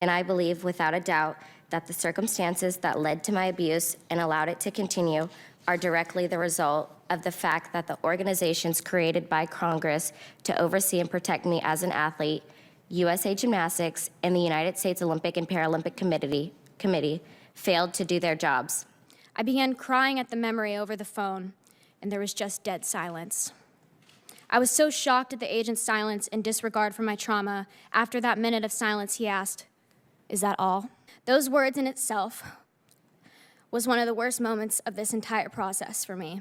And I believe without a doubt that the circumstances that led to my abuse and allowed it to continue are directly the result of the fact that the organizations created by Congress to oversee and protect me as an athlete, USA Gymnastics and the United States Olympic and Paralympic Committee failed to do their jobs. I began crying at the memory over the phone, and there was just dead silence. I was so shocked at the agent's silence and disregard for my trauma. After that minute of silence, he asked, "Is that all?" Those words in itself was one of the worst moments of this entire process for me.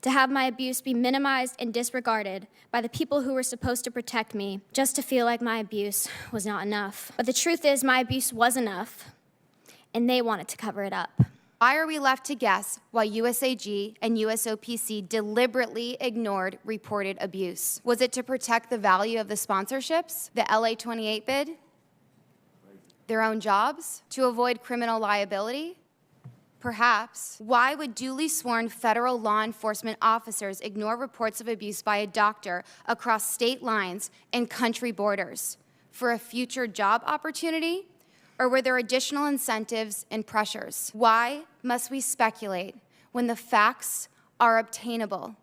To have my abuse be minimized and disregarded by the people who were supposed to protect me, just to feel like my abuse was not enough. But the truth is, my abuse was enough, and they wanted to cover it up. Why are we left to guess why USAG and USOPC deliberately ignored reported abuse? Was it to protect the value of the sponsorships, the LA 28 bid, their own jobs, to avoid criminal liability? Perhaps. Why would duly sworn federal law enforcement officers ignore reports of abuse by a doctor across state lines and country borders? For a future job opportunity? Or were there additional incentives and pressures? Why must we speculate when the facts are obtainable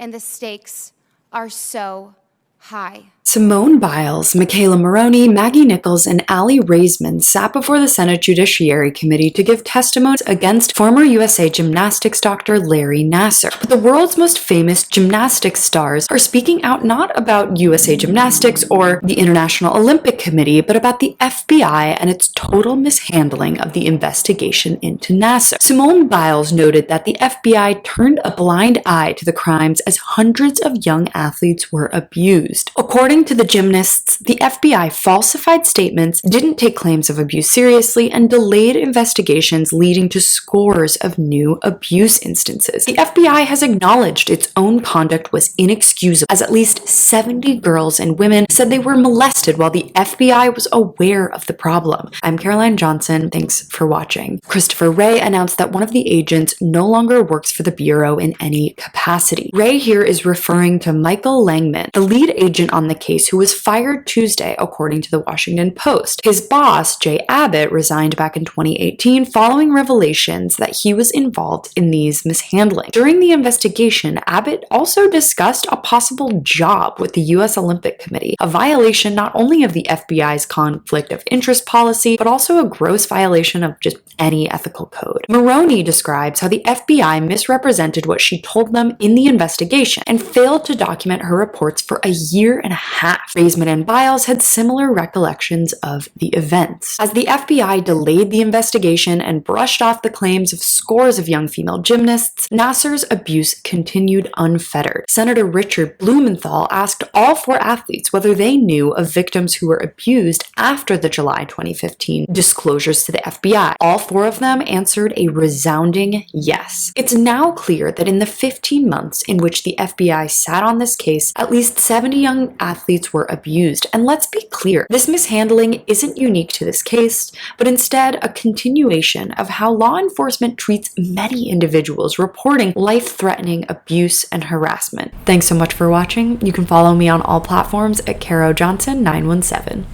and the stakes are so high? Simone Biles, Michaela Maroney, Maggie Nichols, and Aly Raisman sat before the Senate Judiciary Committee to give testimonies against former USA Gymnastics doctor Larry Nassar. But the world's most famous gymnastics stars are speaking out not about USA Gymnastics or the International Olympic Committee, but about the FBI and its total mishandling of the investigation into Nassar. Simone Biles noted that the FBI turned a blind eye to the crimes as hundreds of young athletes were abused. According to the gymnasts, the FBI falsified statements, didn't take claims of abuse seriously, and delayed investigations, leading to scores of new abuse instances. The FBI has acknowledged its own conduct was inexcusable, as at least 70 girls and women said they were molested while the FBI was aware of the problem. I'm Caroline Johnson. Thanks for watching. Christopher Wray announced that one of the agents no longer works for the Bureau in any capacity. Wray here is referring to Michael Langman, the lead agent on the case, who was fired Tuesday, according to the Washington Post. His boss, Jay Abbott, resigned back in 2018 following revelations that he was involved in these mishandling. During the investigation, Abbott also discussed a possible job with the U.S. Olympic Committee, a violation not only of the FBI's conflict of interest policy, but also a gross violation of just any ethical code. Maroney describes how the FBI misrepresented what she told them in the investigation and failed to document her reports for a year and a half. Raisman and Biles had similar recollections of the events. As the FBI delayed the investigation and brushed off the claims of scores of young female gymnasts, Nassar's abuse continued unfettered. Senator Richard Blumenthal asked all four athletes whether they knew of victims who were abused after the July 2015 disclosures to the FBI. All four of them answered a resounding yes. It's now clear that in the 15 months in which the FBI sat on this case, at least 70 young athletes were abused. And let's be clear, this mishandling isn't unique to this case, but instead a continuation of how law enforcement treats many individuals reporting life-threatening abuse and harassment. Thanks so much for watching. You can follow me on all platforms at Caro Johnson 917.